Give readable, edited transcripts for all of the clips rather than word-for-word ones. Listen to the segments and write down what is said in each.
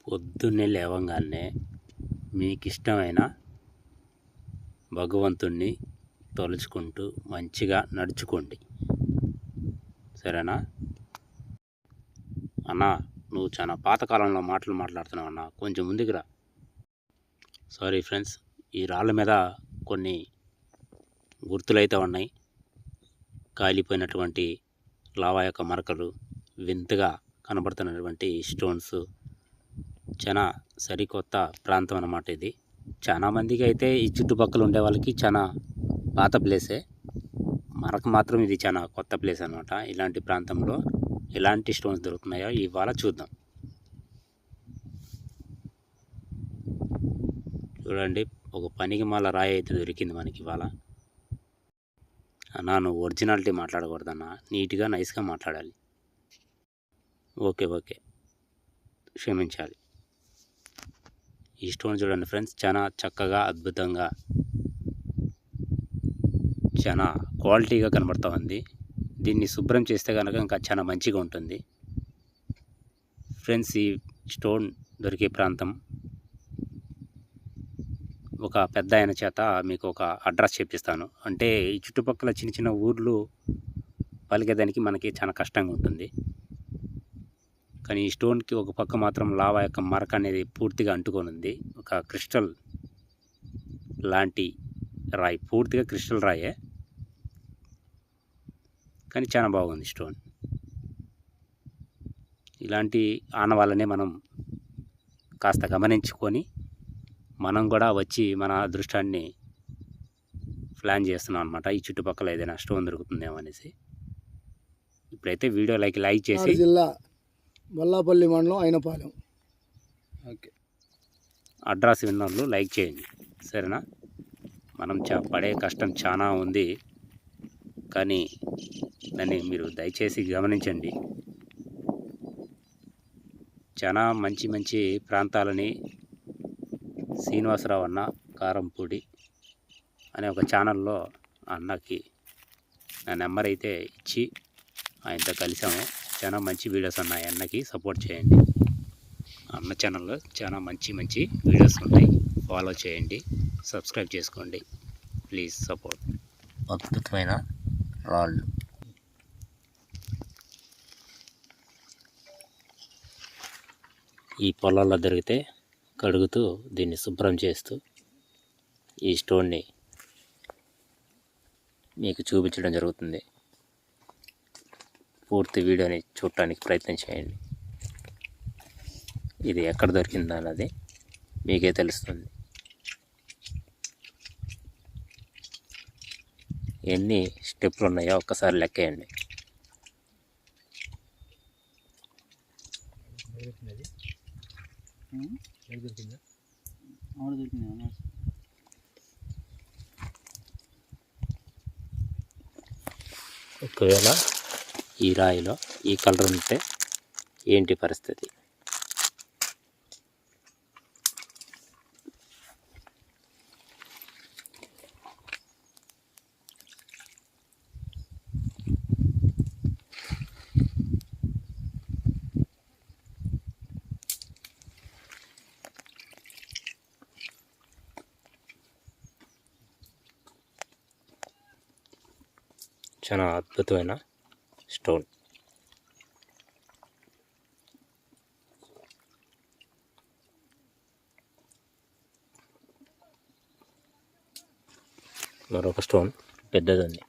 పొద్దున్నే లేవగానే మీకు ఇష్టమైన భగవంతుణ్ణి తలుచుకుంటూ మంచిగా నడుచుకోండి, సరేనా అన్న? నువ్వు చాలా పాతకాలంలో మాటలు మాట్లాడుతున్నావు అన్న, కొంచెం ముందుకు రా. సారీ ఫ్రెండ్స్, ఈ రాళ్ళ మీద కొన్ని గుర్తులైతే ఉన్నాయి. కాలిపోయినటువంటి లావా యొక్క మరకలు, వింతగా కనబడుతున్నటువంటి స్టోన్స్. చాలా సరికొత్త ప్రాంతం అన్నమాట ఇది. చాలా మందికి అయితే ఈ చుట్టుపక్కల ఉండే వాళ్ళకి చాలా పాత ప్లేసే, మనకు మాత్రం ఇది చాలా కొత్త ప్లేస్ అనమాట. ఇలాంటి ప్రాంతంలో ఎలాంటి స్టోన్స్ దొరుకుతున్నాయో ఇవాళ చూద్దాం. చూడండి, ఒక పనికి మాల రాయి అయితే దొరికింది మనకి ఇవాళ. అన్నా, నువ్వు ఒరిజినాలిటీ మాట్లాడకూడదన్నా, నీట్గా నైస్గా మాట్లాడాలి. ఓకే, క్షమించాలి. ఈ స్టోన్ చూడండి ఫ్రెండ్స్, చాలా చక్కగా అద్భుతంగా చాలా క్వాలిటీగా కనబడుతూ ఉంది. దీన్ని శుభ్రం చేస్తే కనుక ఇంకా చాలా మంచిగా ఉంటుంది ఫ్రెండ్స్. ఈ స్టోన్ దొరికే ప్రాంతం ఒక పెద్ద ఆయన చేత మీకు ఒక అడ్రస్ చెప్పిస్తాను. అంటే ఈ చుట్టుపక్కల చిన్న చిన్న ఊర్లు పలికేదానికి మనకి చాలా కష్టంగా ఉంటుంది. కానీ ఈ స్టోన్కి ఒక పక్క మాత్రం లావా యొక్క మరక అనేది పూర్తిగా అంటుకొని ఉంది. ఒక క్రిస్టల్ లాంటి రాయి, పూర్తిగా క్రిస్టల్ రాయే, కానీ చాలా బాగుంది స్టోన్. ఇలాంటి ఆనవాళ్ళనే మనం కాస్త గమనించుకొని మనం కూడా వచ్చి మన అదృష్టాన్ని ప్లాన్ చేస్తున్నాం అనమాట. ఈ చుట్టుపక్కల ఏదైనా స్టోన్ దొరుకుతుందేమో అనేసి. ఇప్పుడైతే వీడియో లైక్ చేసి, జిల్లా మల్లాపల్లి మండలం అయినపాలెం, ఓకే, అడ్రస్ విన్నోళ్ళు లైక్ చేయండి, సరేనా? మనం పడే కష్టం చాలా ఉంది, కానీ దాన్ని మీరు దయచేసి గమనించండి. చాలా మంచి ప్రాంతాలని శ్రీనివాసరావు అన్న కారంపూడి అనే ఒక ఛానల్లో అన్నకి నా నెంబర్ అయితే ఇచ్చి ఆయనతో కలిసాము. చాలా మంచి వీడియోస్ ఉన్నాయి, అన్నకి సపోర్ట్ చేయండి. అన్న ఛానల్లో చాలా మంచి వీడియోస్ ఉంటాయి, ఫాలో చేయండి, సబ్స్క్రైబ్ చేసుకోండి ప్లీజ్, సపోర్ట్. అద్భుతమైన రాళ్ళు. ఈ పొలాల్లో దొరికితే కడుగుతూ దీన్ని శుభ్రం చేస్తూ ఈ స్టోన్ని మీకు చూపించడం జరుగుతుంది. పూర్తి వీడియోని చూడటానికి ప్రయత్నం చేయండి. ఇది ఎక్కడ దొరికిందా అన్నది మీకే తెలుస్తుంది. ఎన్ని స్టెప్లు ఉన్నాయో ఒక్కసారి లెక్కేయండి. ఒకవేళ ఈ రాయిలో ఈ కలర్ ఉంటే ఏంటి పరిస్థితి? చాలా అద్భుతమైన స్టోన్. మరొక స్టోన్ పెద్దది ఉంది.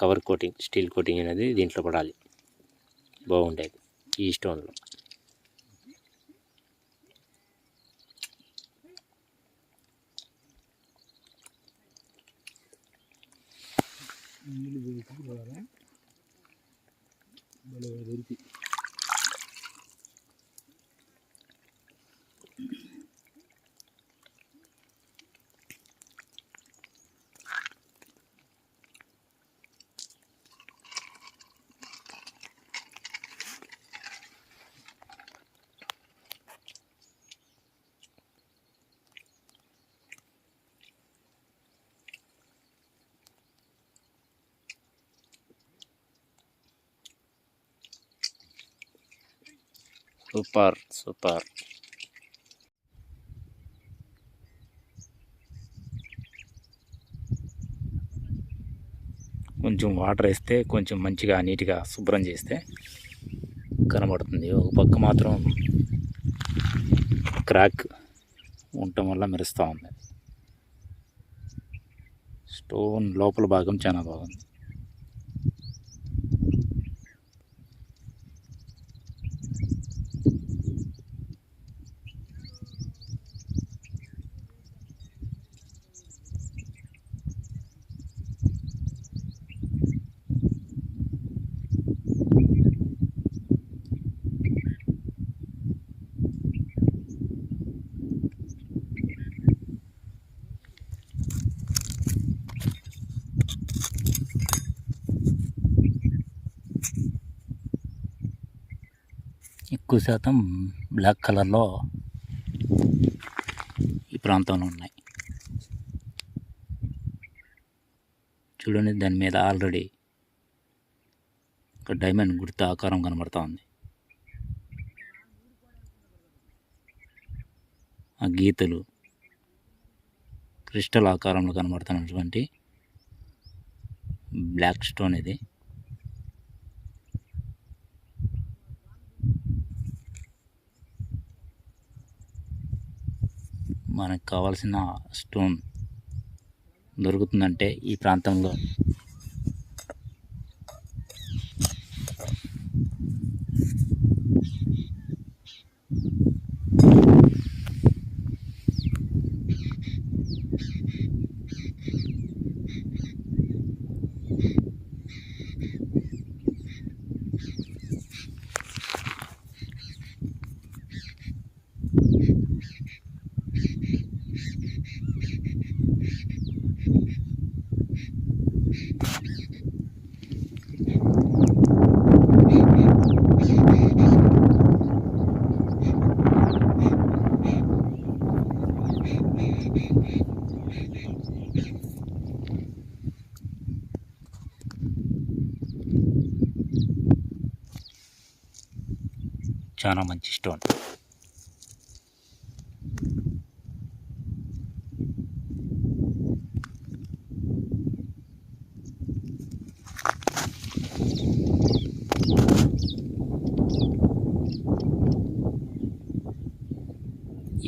కవర్ కోటింగ్, స్టీల్ కోటింగ్ అనేది దీంట్లో పడాలి, బాగుండేది ఈ స్టోన్లో. Super super. కొంచెం వాటర్ వేస్తే కొంచెం మంచిగా నీట్గా శుభ్రం చేస్తే కనబడుతుంది. ఒక పక్క మాత్రం క్రాక్ ఉండటం వల్ల మెరుస్తూ ఉంది. స్టోన్ లోపల భాగం చాలా బాగుంది. ఎక్కువ శాతం బ్లాక్ కలర్లో ఈ ప్రాంతంలో ఉన్నాయి. చూడండి, దాని మీద ఆల్రెడీ ఒక డైమండ్ గుర్తు ఆకారం కనబడుతూ ఉంది. ఆ గీతలు క్రిస్టల్ ఆకారంలో కనబడుతున్నటువంటి బ్లాక్ స్టోన్ ఇది. మనకు కావాల్సిన స్టోన్ దొరుకుతుందంటే ఈ ప్రాంతంలో చాలా మంచి స్టోన్.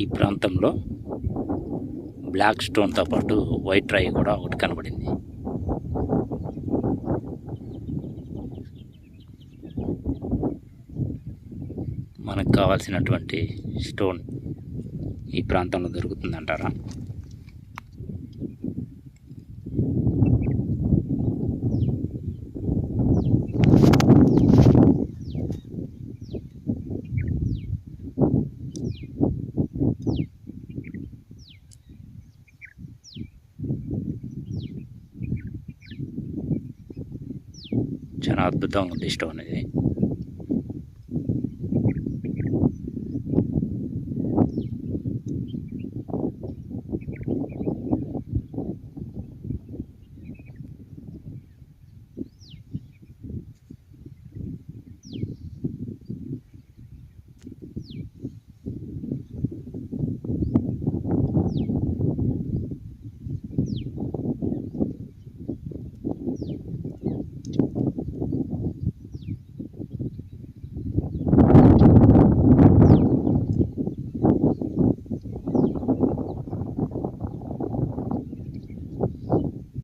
ఈ ప్రాంతంలో బ్లాక్ స్టోన్తో పాటు వైట్ రాయి కూడా ఒకటి కనబడింది. మనకు కావాల్సినటువంటి స్టోన్ ఈ ప్రాంతంలో దొరుకుతుందంటారా? చాలా అద్భుతంగా ఉంది స్టోన్ ఇది.